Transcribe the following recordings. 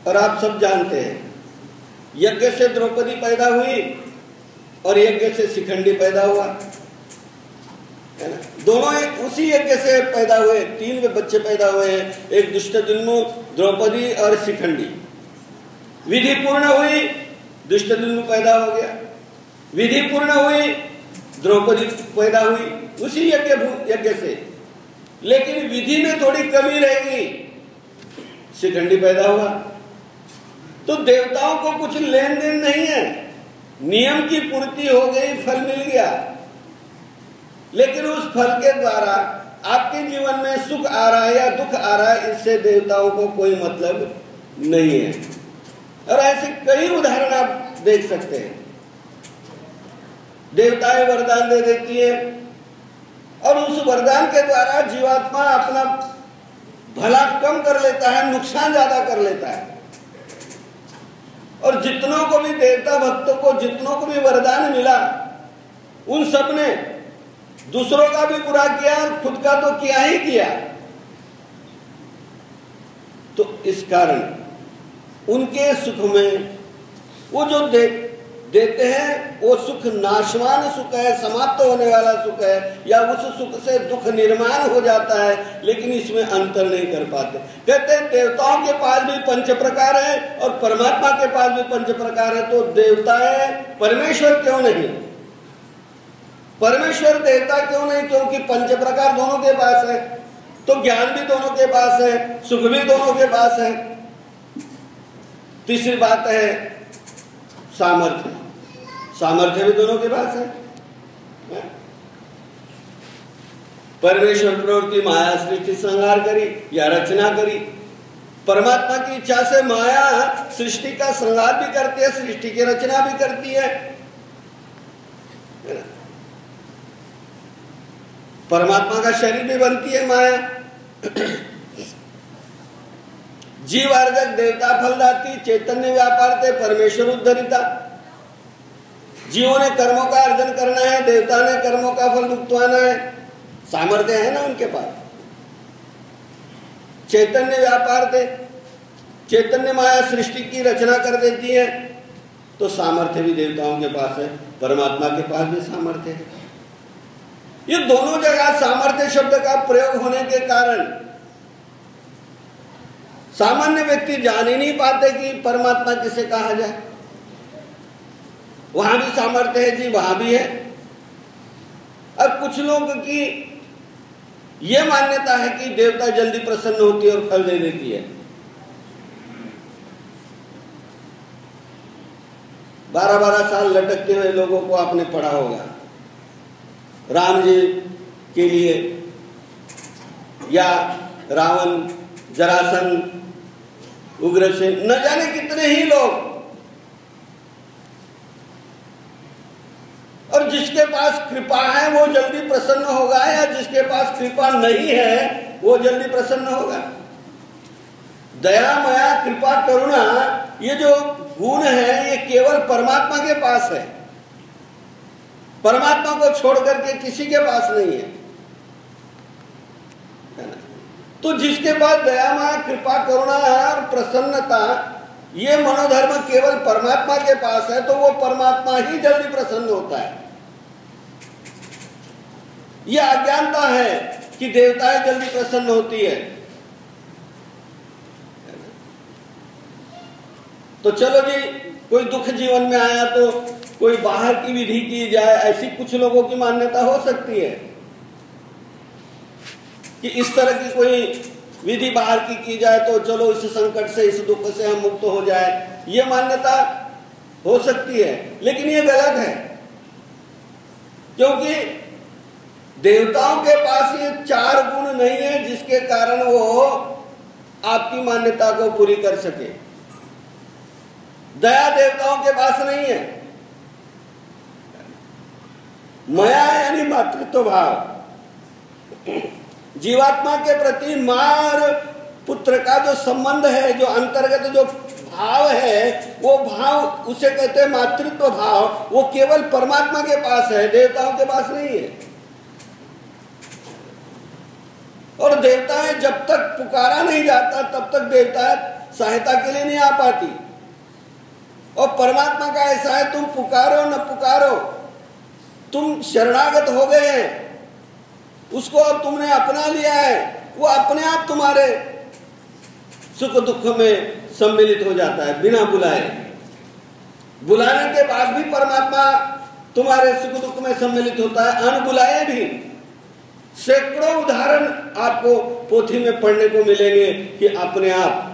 और आप सब जानते हैं यज्ञ से द्रौपदी पैदा हुई और यज्ञ से शिखंडी पैदा हुआ, है ना। दोनों उसी यज्ञ से पैदा हुए, 3 बच्चे पैदा हुए हैं, एक दुष्टद्युम्न, द्रौपदी और शिखंडी। विधि पूर्ण हुई, दुष्टद्युम्न पैदा हो गया, विधि पूर्ण हुई, द्रौपदी पैदा हुई उसी यज्ञ से। लेकिन विधि में थोड़ी कमी रहेगी, शिखंडी पैदा हुआ। तो देवताओं को कुछ लेन देन नहीं है, नियम की पूर्ति हो गई, फल मिल गया। लेकिन उस फल के द्वारा आपके जीवन में सुख आ रहा है या दुख आ रहा है, इससे देवताओं को कोई मतलब नहीं है। और ऐसे कई उदाहरण आप देख सकते हैं। देवताएं वरदान दे देती है और उस वरदान के द्वारा जीवात्मा अपना भला कम कर लेता है, नुकसान ज्यादा कर लेता है। और जितनों को भी देवता भक्तों को जितनों को भी वरदान मिला, उन सब ने दूसरों का भी बुरा किया और खुद का तो किया ही किया। तो इस कारण उनके सुख में वो जो देते हैं वो सुख नाशवान सुख है, समाप्त होने वाला सुख है, या उस सुख से दुख निर्माण हो जाता है, लेकिन इसमें अंतर नहीं कर पाते। कहते हैं देवताओं के पास भी 5 प्रकार है और परमात्मा के पास भी 5 प्रकार है। तो देवताएं परमेश्वर क्यों नहीं, परमेश्वर देवता क्यों नहीं? क्योंकि 5 प्रकार दोनों के पास है, तो ज्ञान भी दोनों के पास है, सुख भी दोनों के पास है। तीसरी बात है सामर्थ्य, सामर्थ्य भी दोनों के पास है। परमेश्वर प्रवृत्ति माया सृष्टि संहार करी या रचना करी। परमात्मा की इच्छा से माया सृष्टि का संहार भी करती है, सृष्टि की रचना भी करती है। परमात्मा का शरीर भी बनती है माया। जीव अर्जक देवता फलदाती, चैतन्य व्यापार थे परमेश्वर उद्धरिता। जीवों ने कर्मों का अर्जन करना है, देवता ने कर्मों का फल भुगतवाना है। सामर्थ्य है ना उनके पास। चैतन्य व्यापार थे, चैतन्य माया सृष्टि की रचना कर देती है, तो सामर्थ्य भी देवताओं के पास है, परमात्मा के पास भी सामर्थ्य है। ये दोनों जगह सामर्थ्य शब्द का प्रयोग होने के कारण सामान्य व्यक्ति जान ही नहीं पाते कि परमात्मा किसे कहा जाए। वहां भी सामर्थ्य है जी, वहां भी है। और कुछ लोग की यह मान्यता है कि देवता जल्दी प्रसन्न होती है और फल दे देती है। 12-12 साल लटकते हुए लोगों को आपने पढ़ा होगा, राम जी के लिए या रावण, जरासंध, उग्रसेन, न जाने कितने ही लोग। और जिसके पास कृपा है वो जल्दी प्रसन्न होगा, या जिसके पास कृपा नहीं है वो जल्दी प्रसन्न होगा। दया, माया, कृपा, करुणा, ये जो गुण है ये केवल परमात्मा के पास है, परमात्मा को छोड़ करके किसी के पास नहीं है ना। तो जिसके पास दया, माया, कृपा, करुणा और प्रसन्नता, ये मनोधर्म केवल परमात्मा के पास है, तो वो परमात्मा ही जल्दी प्रसन्न होता है। यह अज्ञानता है कि देवताएं जल्दी प्रसन्न होती है। तो चलो जी, कोई दुख जीवन में आया तो कोई बाहर की विधि की जाए, ऐसी कुछ लोगों की मान्यता हो सकती है कि इस तरह की कोई विधि बाहर की जाए तो चलो इस संकट से, इस दुख से हम मुक्त हो जाए, ये मान्यता हो सकती है। लेकिन ये गलत है, क्योंकि देवताओं के पास ये 4 गुण नहीं है जिसके कारण वो आपकी मान्यता को पूरी कर सके। दया देवताओं के पास नहीं है, माया यानी मातृत्व भाव, जीवात्मा के प्रति मां और पुत्र का जो संबंध है, जो अंतर्गत जो भाव है, वो भाव उसे कहते हैं मातृत्व भाव। वो केवल परमात्मा के पास है, देवताओं के पास नहीं है। और देवताएं जब तक पुकारा नहीं जाता तब तक देवता सहायता के लिए नहीं आ पाती। और परमात्मा का ऐसा है, तुम पुकारो न पुकारो, तुम शरणागत हो गए हैं, उसको अब तुमने अपना लिया है, वो अपने आप तुम्हारे सुख दुख में सम्मिलित हो जाता है बिना बुलाए। बुलाने के बाद भी परमात्मा तुम्हारे सुख दुख में सम्मिलित होता है, अनबुलाए भी। सैकड़ों उदाहरण आपको पोथी में पढ़ने को मिलेंगे कि अपने आप।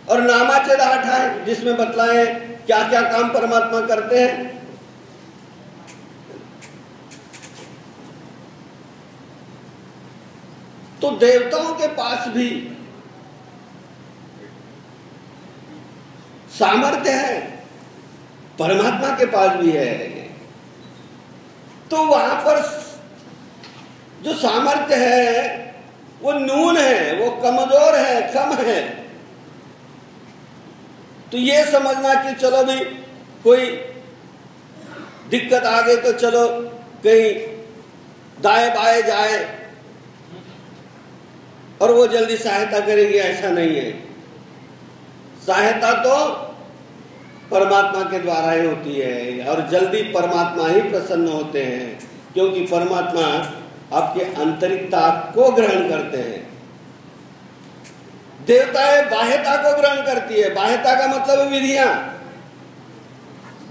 और नामाचल 8 है जिसमें बतलाए क्या क्या काम परमात्मा करते हैं। तो देवताओं के पास भी सामर्थ्य है, परमात्मा के पास भी है। तो वहां पर जो सामर्थ्य है वो न्यून है, वो कमजोर है, कम है। तो ये समझना कि चलो भी कोई दिक्कत आ गई तो चलो कहीं दाएं बाएं जाए और वो जल्दी सहायता करेगी, ऐसा नहीं है। सहायता तो परमात्मा के द्वारा ही होती है और जल्दी परमात्मा ही प्रसन्न होते हैं, क्योंकि परमात्मा आपके आंतरिकता को ग्रहण करते हैं। देवताएं बाह्यता को ग्रहण करती है। बाह्यता का मतलब विधियां।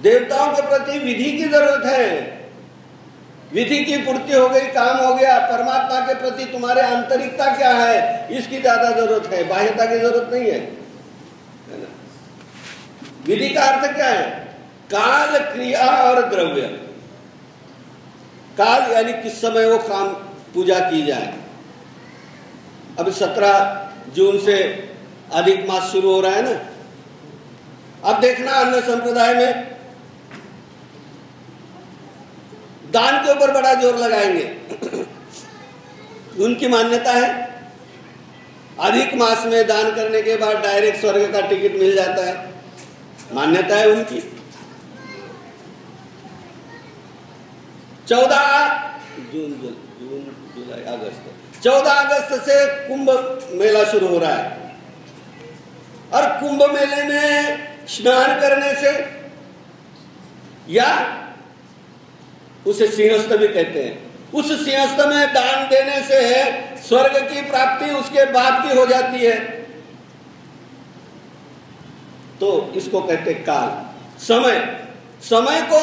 देवताओं के प्रति विधि की जरूरत है, विधि की पूर्ति हो गई, काम हो गया। परमात्मा के प्रति तुम्हारे आंतरिकता क्या है, इसकी ज्यादा जरूरत है, बाह्यता की जरूरत नहीं है ना। विधि का अर्थ क्या है? काल, क्रिया और द्रव्य। काल यानी किस समय वो काम पूजा की जाए। अब 17 जून से अधिक मास शुरू हो रहा है ना। अब देखना अन्य संप्रदाय में दान के ऊपर बड़ा जोर लगाएंगे। उनकी मान्यता है अधिक मास में दान करने के बाद डायरेक्ट स्वर्ग का टिकट मिल जाता है, मान्यता है उनकी। 14 जुलाई अगस्त 14 अगस्त से कुंभ मेला शुरू हो रहा है। और कुंभ मेले में स्नान करने से, या उसे सिंहस्थ भी कहते हैं, उस सिंहस्थ में दान देने से स्वर्ग की प्राप्ति उसके बाद की हो जाती है। तो इसको कहते काल, समय। समय को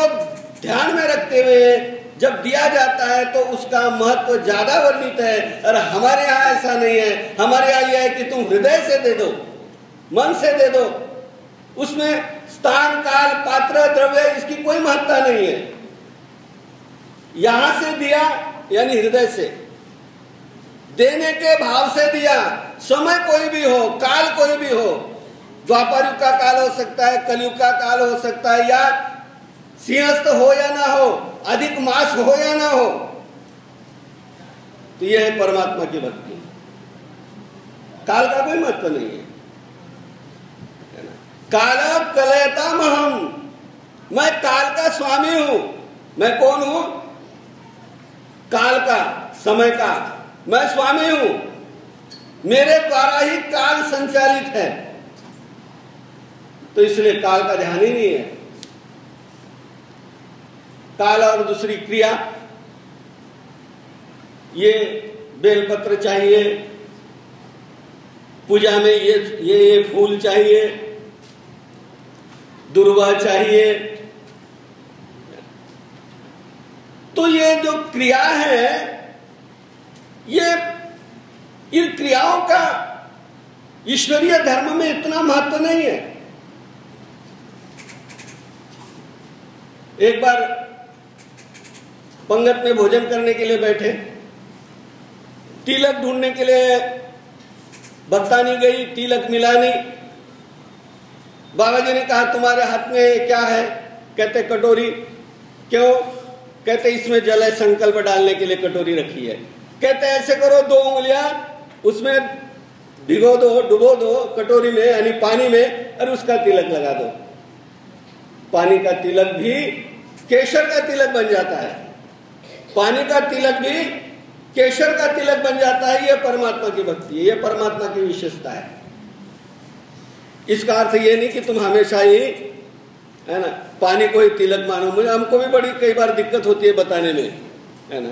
ध्यान में रखते हुए जब दिया जाता है तो उसका महत्व ज्यादा वर्णित है। और हमारे यहाँ ऐसा नहीं है। हमारे यहाँ यह है कि तुम हृदय से दे दो, मन से दे दो, उसमें स्थान, काल, पात्र, द्रव्य इसकी कोई महत्ता नहीं है। यहां से दिया यानी हृदय से, देने के भाव से दिया। समय कोई भी हो, काल कोई भी हो, द्वापर युग का काल हो सकता है, कलयुग का काल हो सकता है, या सिंहस्थ हो या ना हो, अधिक मास हो या ना हो। तो यह है परमात्मा की भक्ति। काल का कोई महत्व नहीं है। काल कलयताम हम, मैं काल का स्वामी हूं। मैं कौन हूं? काल का, समय का मैं स्वामी हूं। मेरे द्वारा ही काल संचालित है। तो इसलिए काल का ध्यान ही नहीं है। काल और दूसरी क्रिया, ये बेलपत्र चाहिए, पूजा में ये फूल चाहिए, दुर्वा चाहिए। तो ये जो क्रिया है, ये इन क्रियाओं का ईश्वरीय धर्म में इतना महत्व नहीं है। एक बार पंगत में भोजन करने के लिए बैठे, तिलक ढूंढने के लिए भक्तानी गई, तिलक मिला नहीं। बाबा जी ने कहा तुम्हारे हाथ में क्या है? कहते कटोरी। क्यों? कहते इसमें जल है, संकल्प डालने के लिए कटोरी रखी है। कहते ऐसे करो, 2 उंगलियां उसमें भिगो दो, डुबो दो कटोरी में यानी पानी में, और उसका तिलक लगा दो। पानी का तिलक भी केसर का तिलक बन जाता है, पानी का तिलक भी केसर का तिलक बन जाता है। यह परमात्मा की भक्ति है, यह परमात्मा की विशेषता है। इसका अर्थ ये नहीं कि तुम हमेशा ही, है ना, पानी को ही तिलक मानो। मुझे हमको भी बड़ी कई बार दिक्कत होती है बताने में, है ना।